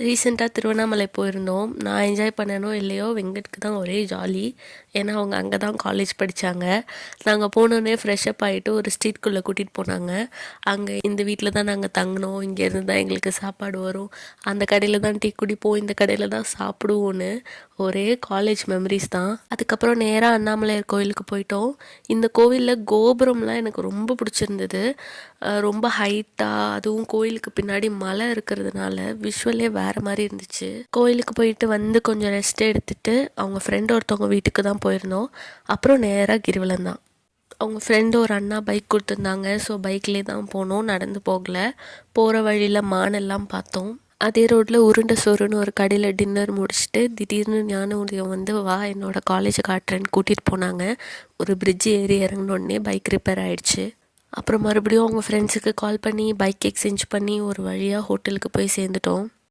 ரீசெண்டாக திருவண்ணாமலை போயிருந்தோம். நான் என்ஜாய் பண்ணனோ இல்லையோ வெங்கட்க்கு தான் ஒரே ஜாலி. ஏன்னா அவங்க அங்கே தான் காலேஜ் படித்தாங்க. நாங்கள் போனோடனே ஃப்ரெஷ்அப் ஆகிட்டு ஒரு ஸ்ட்ரீட்குள்ளே கூட்டிகிட்டு போனாங்க. அங்கே இந்த வீட்டில் தான் நாங்கள் தங்கினோம், இங்கேருந்து தான் எங்களுக்கு சாப்பாடு வரும், அந்த கடையில் தான் டீ குடிப்போம், இந்த கடையில் தான் சாப்பிடுவோன்னு ஒரே காலேஜ் மெமரிஸ் தான். அதுக்கப்புறம் நேராக அண்ணாமலையார் கோயிலுக்கு போயிட்டோம். இந்த கோவிலில் கோபுரம்லாம் எனக்கு ரொம்ப பிடிச்சிருந்தது. ரொம்ப ஹைட்டாக, அதுவும் கோயிலுக்கு பின்னாடி மலை இருக்கிறதுனால விஷுவலே வேறு மாதிரி இருந்துச்சு. கோயிலுக்கு போயிட்டு வந்து கொஞ்சம் ரெஸ்ட் எடுத்துகிட்டு அவங்க ஃப்ரெண்டு ஒருத்தவங்க வீட்டுக்கு தான் போயிருந்தோம். அப்புறம் நேராக கிரிவலம் தான். அவங்க ஃப்ரெண்டு ஒரு அண்ணா பைக் கொடுத்துருந்தாங்க. ஸோ பைக்லேயே தான் போனோம், நடந்து போகலை. போகிற வழியில் மானெல்லாம் பார்த்தோம். அதே ரோட்டில் உருண்டை சோறுன்னு ஒரு கடையில் டின்னர் முடிச்சுட்டு திடீர்னு ஞான உதயம் வந்து வா என்னோட காலேஜை காட்டுறேன்னு கூட்டிகிட்டு போனாங்க. ஒரு பிரிட்ஜ் ஏறி இறங்கினோடனே பைக் ரிப்பேர் ஆகிடுச்சு. அப்புறம் மறுபடியும் அவங்க ஃப்ரெண்ட்ஸுக்கு கால் பண்ணி பைக் எக்ஸ்சேஞ்ச் பண்ணி ஒரு வழியாக ஹோட்டலுக்கு போய் சேர்ந்துட்டோம்.